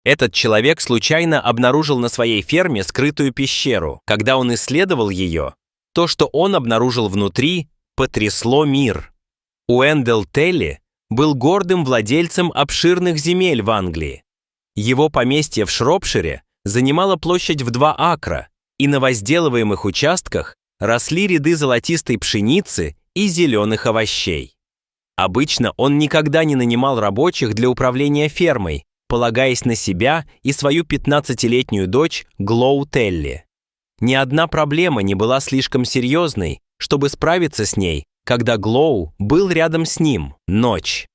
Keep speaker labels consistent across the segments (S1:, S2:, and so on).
S1: Этот человек случайно обнаружил на своей ферме скрытую пещеру. Когда он исследовал ее, то, что он обнаружил внутри, потрясло мир. Уэндell Телли был гордым владельцем обширных земель в Англии. Его поместье в Шропшире занимало площадь в 2 акра, и на возделываемых участках росли ряды золотистой пшеницы и зеленых овощей. Обычно он никогда не нанимал рабочих для управления фермой, полагаясь на себя и свою 15-летнюю дочь Глоу Телли. Ни одна проблема не была слишком серьезной, чтобы справиться с ней, когда Глоу был рядом с ним, ночь.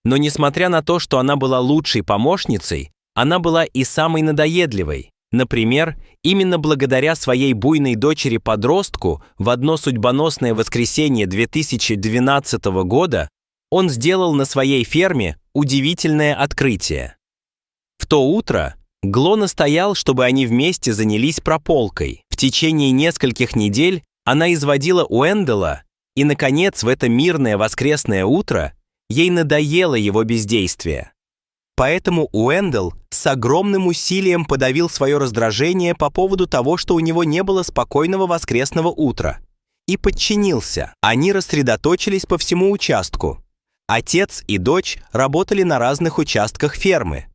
S1: Но несмотря на то, что она была лучшей помощницей, она была и самой надоедливой. Например, именно благодаря своей буйной дочери-подростку в одно судьбоносное воскресенье 2012 года он сделал на своей ферме удивительное открытие. В то утро Гло настоял, чтобы они вместе занялись прополкой. В течение нескольких недель она изводила Уэнделла, и, наконец, в это мирное воскресное утро ей надоело его бездействие. Поэтому Уэндell с огромным усилием подавил свое раздражение по поводу того, что у него не было спокойного воскресного утра, и подчинился. Они рассредоточились по всему участку. Отец и дочь работали на разных участках фермы.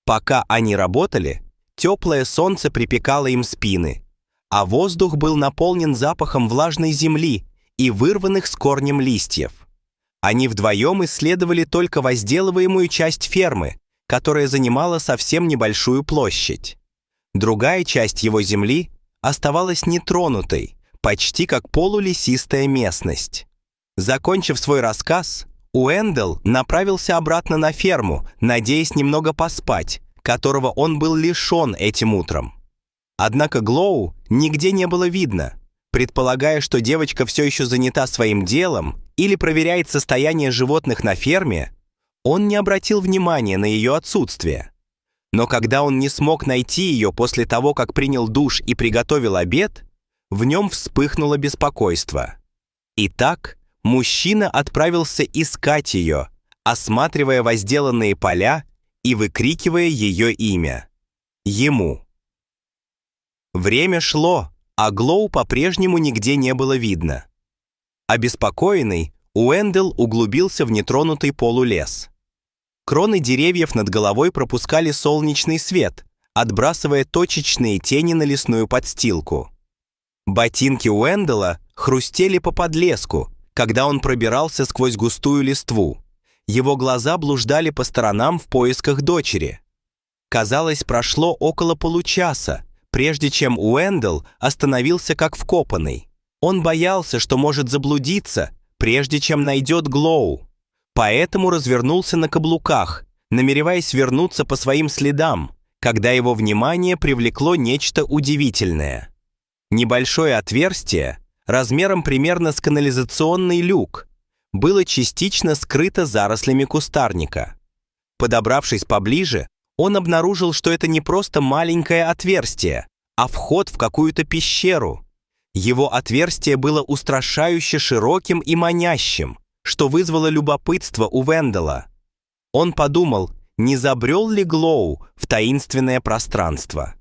S1: Пока они работали, теплое солнце припекало им спины, а воздух был наполнен запахом влажной земли и вырванных с корнем листьев. Они вдвоем исследовали только возделываемую часть фермы, которая занимала совсем небольшую площадь. Другая часть его земли оставалась нетронутой, почти как полулесистая местность. Закончив свой рассказ, Уэндell направился обратно на ферму, надеясь немного поспать, которого он был лишен этим утром. Однако Глоу нигде не было видно. Предполагая, что девочка все еще занята своим делом или проверяет состояние животных на ферме, он не обратил внимания на ее отсутствие. Но когда он не смог найти ее после того, как принял душ и приготовил обед, в нем вспыхнуло беспокойство. Итак, мужчина отправился искать ее, осматривая возделанные поля и выкрикивая ее имя. Ему. Время шло, а Глоу по-прежнему нигде не было видно. Обеспокоенный, Уэндell углубился в нетронутый полулес. Кроны деревьев над головой пропускали солнечный свет, отбрасывая точечные тени на лесную подстилку. Ботинки Уэнделла хрустели по подлеску, когда он пробирался сквозь густую листву. Его глаза блуждали по сторонам в поисках дочери. Казалось, прошло около получаса, прежде чем Уэндell остановился как вкопанный. Он боялся, что может заблудиться, прежде чем найдет Глоу. Поэтому развернулся на каблуках, намереваясь вернуться по своим следам, когда его внимание привлекло нечто удивительное. Небольшое отверстие, размером примерно с канализационный люк, было частично скрыто зарослями кустарника. Подобравшись поближе, он обнаружил, что это не просто маленькое отверстие, а вход в какую-то пещеру. Его отверстие было устрашающе широким и манящим, что вызвало любопытство у Уэнделла. Он подумал, не забрел ли Глоу в таинственное пространство.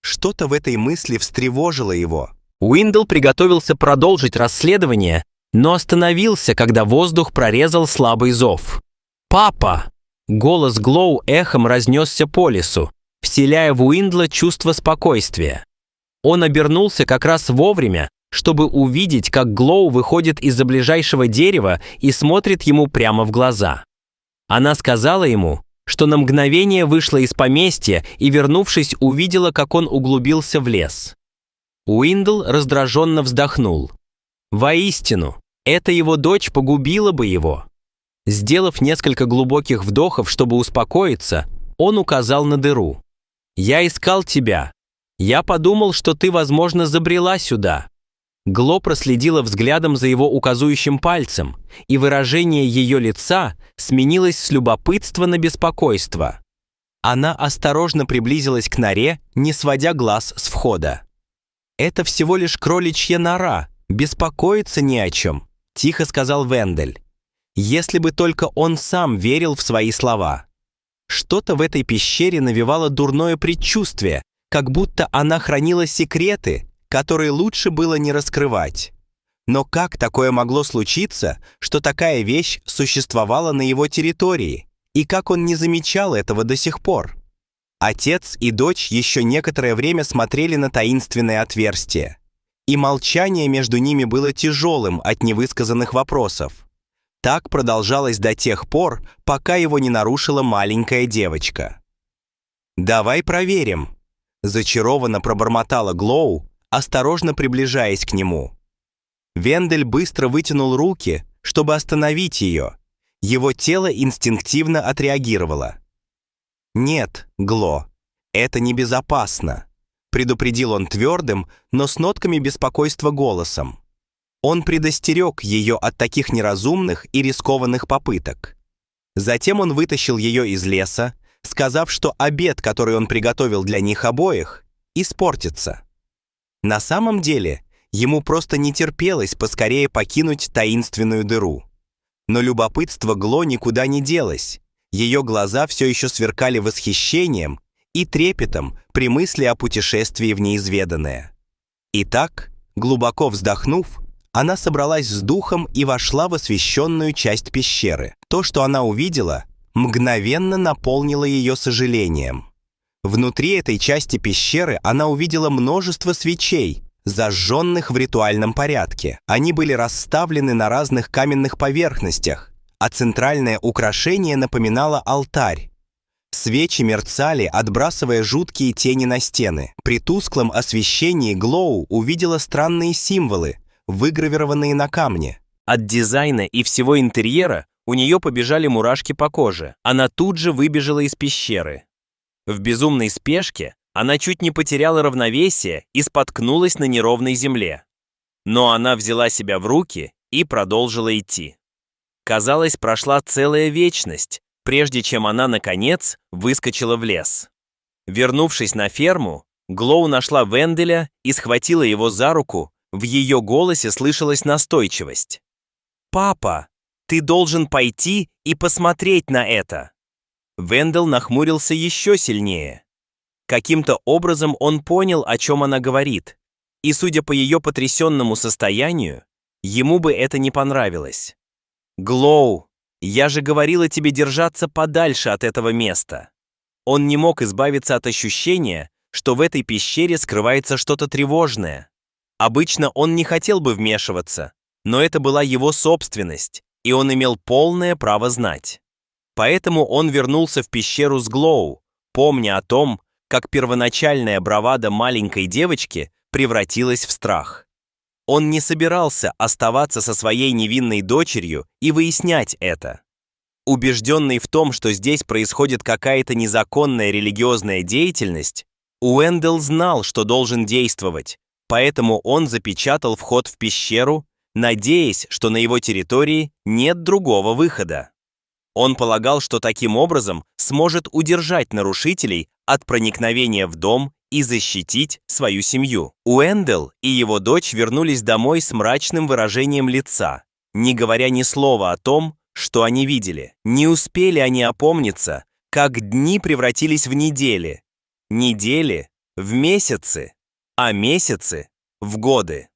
S1: Что-то в этой мысли встревожило его. Уэндell приготовился продолжить расследование, но остановился, когда воздух прорезал слабый зов. «Папа!» Голос Глоу эхом разнесся по лесу, вселяя в Уэндла чувство спокойствия. Он обернулся как раз вовремя, чтобы увидеть, как Глоу выходит из-за ближайшего дерева и смотрит ему прямо в глаза. Она сказала ему, что на мгновение вышла из поместья и, вернувшись, увидела, как он углубился в лес. Уэндл раздраженно вздохнул. Воистину, эта его дочь погубила бы его. Сделав несколько глубоких вдохов, чтобы успокоиться, он указал на дыру. «Я искал тебя. Я подумал, что ты, возможно, забрела сюда». Гло проследила взглядом за его указующим пальцем, и выражение ее лица сменилось с любопытства на беспокойство. Она осторожно приблизилась к норе, не сводя глаз с входа. «Это всего лишь кроличья нора, беспокоиться не о чем», — тихо сказал Вендель. Если бы только он сам верил в свои слова. Что-то в этой пещере навевало дурное предчувствие, как будто она хранила секреты, которые лучше было не раскрывать. Но как такое могло случиться, что такая вещь существовала на его территории, и как он не замечал этого до сих пор? Отец и дочь еще некоторое время смотрели на таинственное отверстие, и молчание между ними было тяжелым от невысказанных вопросов. Так продолжалось до тех пор, пока его не нарушила маленькая девочка. «Давай проверим», — зачарованно пробормотала Глоу, осторожно приближаясь к нему. Вендель быстро вытянул руки, чтобы остановить ее. Его тело инстинктивно отреагировало. «Нет, Гло, это небезопасно», — предупредил он твердым, но с нотками беспокойства голосом. Он предостерег ее от таких неразумных и рискованных попыток. Затем он вытащил ее из леса, сказав, что обед, который он приготовил для них обоих, испортится. На самом деле, ему просто не терпелось поскорее покинуть таинственную дыру. Но любопытство Гло никуда не делось. Ее глаза все еще сверкали восхищением и трепетом при мысли о путешествии в неизведанное. Итак, глубоко вздохнув, она собралась с духом и вошла в освещенную часть пещеры. То, что она увидела, мгновенно наполнило ее сожалением. Внутри этой части пещеры она увидела множество свечей, зажженных в ритуальном порядке. Они были расставлены на разных каменных поверхностях, а центральное украшение напоминало алтарь. Свечи мерцали, отбрасывая жуткие тени на стены. При тусклом освещении Глоу увидела странные символы, выгравированные на камне. От дизайна и всего интерьера у нее побежали мурашки по коже. Она тут же выбежала из пещеры. В безумной спешке она чуть не потеряла равновесие и споткнулась на неровной земле. Но она взяла себя в руки и продолжила идти. Казалось, прошла целая вечность, прежде чем она, наконец, выскочила в лес. Вернувшись на ферму, Глоу нашла Венделя и схватила его за руку. В ее голосе слышалась настойчивость. «Папа, ты должен пойти и посмотреть на это!» Вендел нахмурился еще сильнее. Каким-то образом он понял, о чем она говорит, и, судя по ее потрясенному состоянию, ему бы это не понравилось. «Глоу, я же говорила тебе держаться подальше от этого места». Он не мог избавиться от ощущения, что в этой пещере скрывается что-то тревожное. Обычно он не хотел бы вмешиваться, но это была его собственность, и он имел полное право знать. Поэтому он вернулся в пещеру с Глоу, помня о том, как первоначальная бравада маленькой девочки превратилась в страх. Он не собирался оставаться со своей невинной дочерью и выяснять это. Убежденный в том, что здесь происходит какая-то незаконная религиозная деятельность, Уэндел знал, что должен действовать, поэтому он запечатал вход в пещеру, надеясь, что на его территории нет другого выхода. Он полагал, что таким образом сможет удержать нарушителей от проникновения в дом и защитить свою семью. Уэндел и его дочь вернулись домой с мрачным выражением лица, не говоря ни слова о том, что они видели. Не успели они опомниться, как дни превратились в недели, недели в месяцы, а месяцы в годы.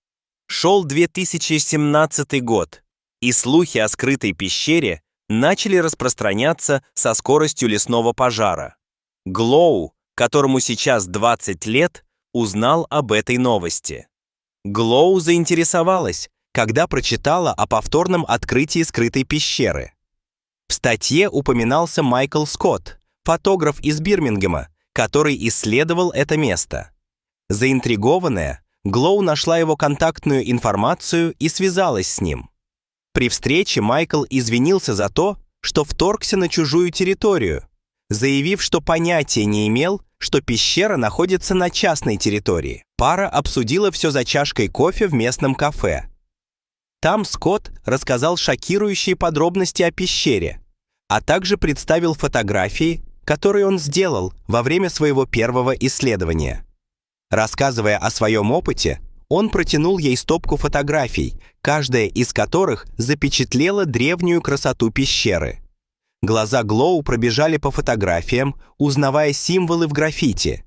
S1: Шел 2017 год, и слухи о скрытой пещере начали распространяться со скоростью лесного пожара. Глоу, которому сейчас 20 лет, узнал об этой новости. Глоу заинтересовалась, когда прочитала о повторном открытии скрытой пещеры. В статье упоминался Майкл Скотт, фотограф из Бирмингема, который исследовал это место. Заинтригованная, Глоу нашла его контактную информацию и связалась с ним. При встрече Майкл извинился за то, что вторгся на чужую территорию, заявив, что понятия не имел, что пещера находится на частной территории. Пара обсудила все за чашкой кофе в местном кафе. Там Скотт рассказал шокирующие подробности о пещере, а также представил фотографии, которые он сделал во время своего первого исследования. Рассказывая о своем опыте, он протянул ей стопку фотографий, каждая из которых запечатлела древнюю красоту пещеры.
S2: Глаза Глоу пробежали по фотографиям, узнавая символы в граффити.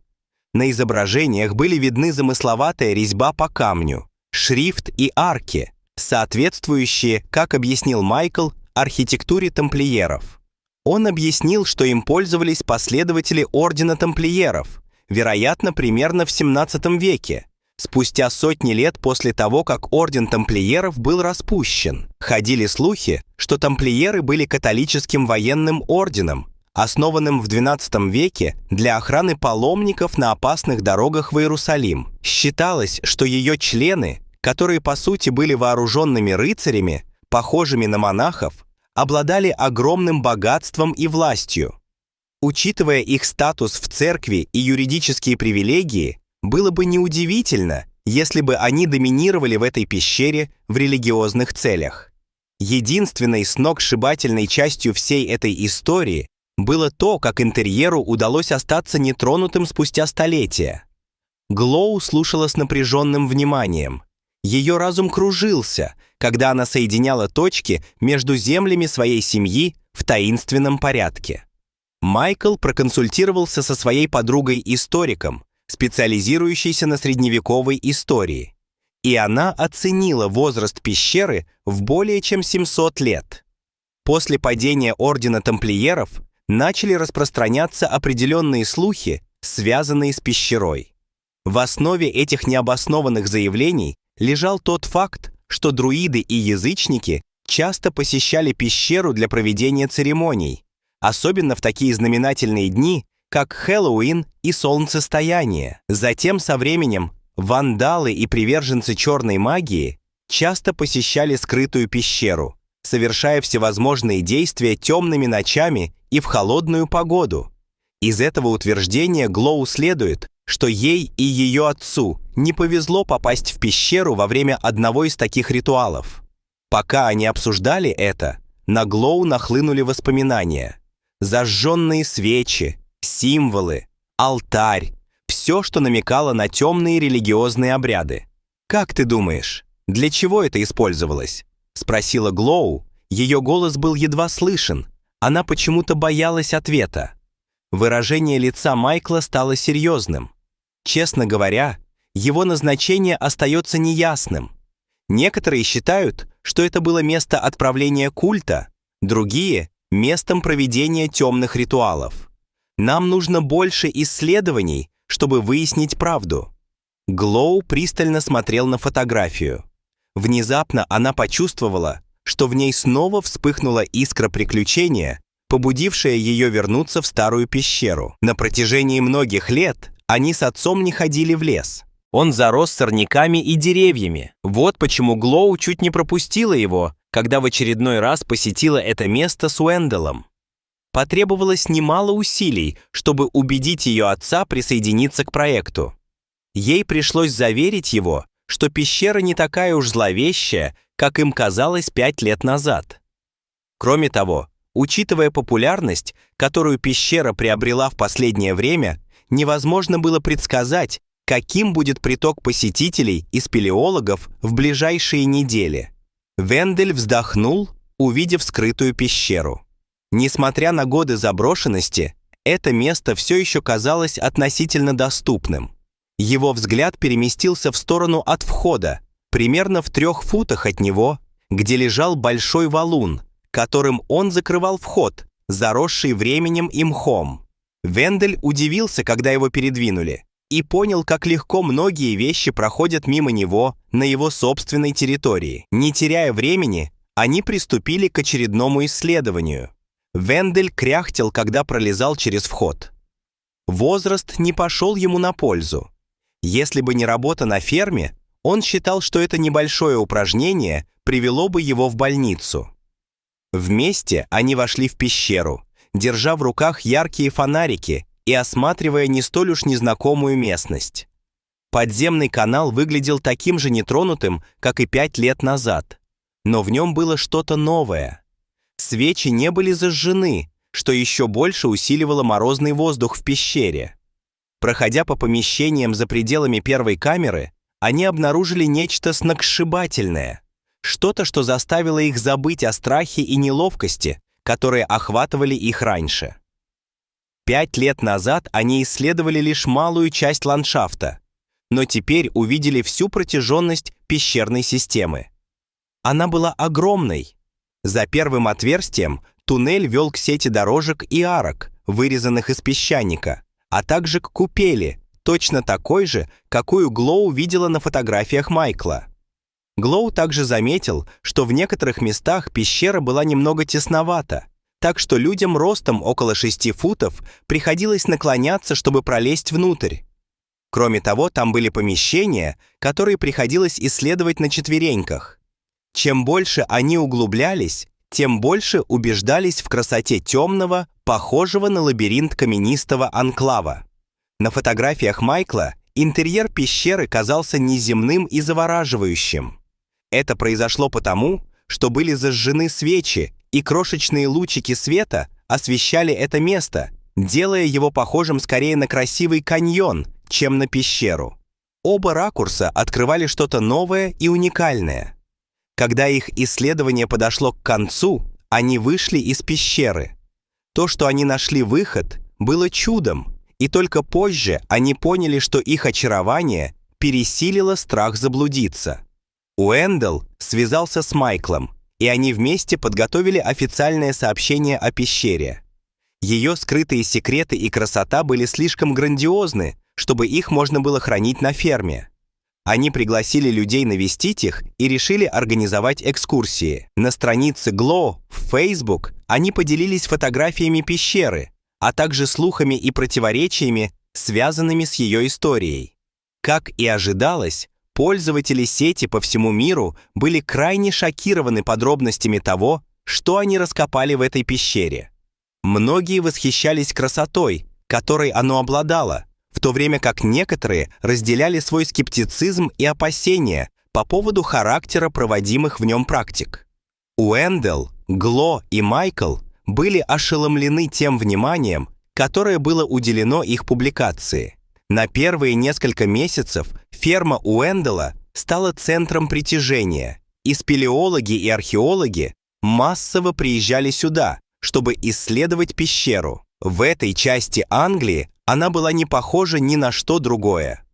S2: На изображениях были видны замысловатая резьба по камню, шрифт и арки, соответствующие, как объяснил Майкл, архитектуре тамплиеров. Он объяснил, что им пользовались последователи Ордена Тамплиеров, вероятно, примерно в XVII веке, спустя сотни лет после того, как Орден Тамплиеров был распущен. Ходили слухи, что тамплиеры были католическим военным орденом, основанным в XII веке для охраны паломников на опасных дорогах в Иерусалим. Считалось, что ее члены, которые по сути были вооруженными рыцарями, похожими на монахов, обладали огромным богатством и властью. Учитывая их статус в церкви и юридические привилегии, было бы неудивительно, если бы они доминировали в этой пещере в религиозных целях. Единственной сногсшибательной частью всей этой истории было то, как интерьеру удалось остаться нетронутым спустя столетия. Глоу слушала с напряженным вниманием. Ее разум кружился, когда она соединяла точки между землями своей семьи в таинственном порядке. Майкл проконсультировался со своей подругой-историком, специализирующейся на средневековой истории, и она оценила возраст пещеры в более чем 700 лет. После падения Ордена Тамплиеров начали распространяться определенные слухи, связанные с пещерой. В основе этих необоснованных заявлений лежал тот факт, что друиды и язычники часто посещали пещеру для проведения церемоний, особенно в такие знаменательные дни, как Хэллоуин и солнцестояние. Затем со временем вандалы и приверженцы черной магии часто посещали скрытую пещеру, совершая всевозможные действия темными ночами и в холодную погоду. Из этого утверждения Глоу следует, что ей и ее отцу не повезло попасть в пещеру во время одного из таких ритуалов. Пока они обсуждали это, на Глоу нахлынули воспоминания. Зажженные свечи, символы, алтарь, все, что намекало на темные религиозные обряды. «Как ты думаешь, для чего это использовалось?» — спросила Глоу. Ее голос был едва слышен. Она почему-то боялась ответа. Выражение лица Майкла стало серьезным. Честно говоря, его назначение остается неясным. Некоторые считают, что это было место отправления культа, другие — местом проведения темных ритуалов. Нам нужно больше исследований, чтобы выяснить правду. Глоу пристально смотрел на фотографию. Внезапно она почувствовала, что в ней снова вспыхнула искра приключения, побудившая ее вернуться в старую пещеру. На протяжении многих лет они с отцом не ходили в лес. Он зарос сорняками и деревьями. Вот почему Глоу чуть не пропустила его, когда в очередной раз посетила это место с Уэнделом. Потребовалось немало усилий, чтобы убедить ее отца присоединиться к проекту. Ей пришлось заверить его, что пещера не такая уж зловещая, как им казалось 5 лет назад. Кроме того, учитывая популярность, которую пещера приобрела в последнее время, невозможно было предсказать, каким будет приток посетителей и спелеологов в ближайшие недели. Вендель вздохнул, увидев скрытую пещеру. Несмотря на годы заброшенности, это место все еще казалось относительно доступным. Его взгляд переместился в сторону от входа, примерно в 3 футах от него, где лежал большой валун, которым он закрывал вход, заросший временем и мхом. Вендель удивился, когда его передвинули, и понял, как легко многие вещи проходят мимо него на его собственной территории. Не теряя времени, они приступили к очередному исследованию. Вендель кряхтел, когда пролезал через вход. Возраст не пошел ему на пользу. Если бы не работа на ферме, он считал, что это небольшое упражнение привело бы его в больницу. Вместе они вошли в пещеру, держа в руках яркие фонарики и осматривая не столь уж незнакомую местность. Подземный канал выглядел таким же нетронутым, как и 5 лет назад, но в нем было что-то новое. Свечи не были зажжены, что еще больше усиливало морозный воздух в пещере. Проходя по помещениям за пределами первой камеры, они обнаружили нечто сногсшибательное, что-то, что заставило их забыть о страхе и неловкости, которые охватывали их раньше. 5 лет назад они исследовали лишь малую часть ландшафта, но теперь увидели всю протяженность пещерной системы. Она была огромной. За первым отверстием туннель вел к сети дорожек и арок, вырезанных из песчаника, а также к купели, точно такой же, какую Глоу видела на фотографиях Майкла. Глоу также заметил, что в некоторых местах пещера была немного тесновата, так что людям ростом около 6 футов приходилось наклоняться, чтобы пролезть внутрь. Кроме того, там были помещения, которые приходилось исследовать на четвереньках. Чем больше они углублялись, тем больше убеждались в красоте темного, похожего на лабиринт каменистого анклава. На фотографиях Майкла интерьер пещеры казался неземным и завораживающим. Это произошло потому, что были зажжены свечи, и крошечные лучики света освещали это место, делая его похожим скорее на красивый каньон, чем на пещеру. Оба ракурса открывали что-то новое и уникальное. Когда их исследование подошло к концу, они вышли из пещеры. То, что они нашли выход, было чудом, и только позже они поняли, что их очарование пересилило страх заблудиться. Уэндell связался с Майклом, и они вместе подготовили официальное сообщение о пещере. Ее скрытые секреты и красота были слишком грандиозны, чтобы их можно было хранить на ферме. Они пригласили людей навестить их и решили организовать экскурсии. На странице Glow в Facebook они поделились фотографиями пещеры, а также слухами и противоречиями, связанными с ее историей. Как и ожидалось, пользователи сети по всему миру были крайне шокированы подробностями того, что они раскопали в этой пещере. Многие восхищались красотой, которой оно обладало, в то время как некоторые разделяли свой скептицизм и опасения по поводу характера проводимых в нем практик. Уэндell, Гло и Майкл были ошеломлены тем вниманием, которое было уделено их публикации. На первые несколько месяцев ферма Уэнделла стала центром притяжения, и спелеологи и археологи массово приезжали сюда, чтобы исследовать пещеру. В этой части Англии она была не похожа ни на что другое.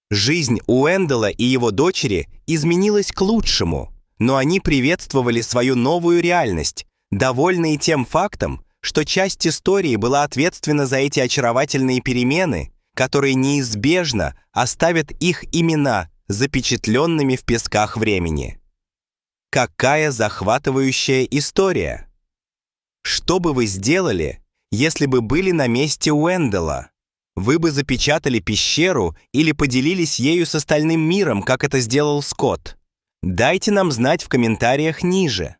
S2: Жизнь Уэнделла и его дочери изменилась к лучшему, но они приветствовали свою новую реальность, довольные тем фактом, что часть истории была ответственна за эти очаровательные перемены, которые неизбежно оставят их имена запечатленными в песках времени. Какая захватывающая история! Что бы вы сделали, если бы были на месте Уэнделла? Вы бы запечатали пещеру или поделились ею с остальным миром, как это сделал Скотт? Дайте нам знать в комментариях ниже.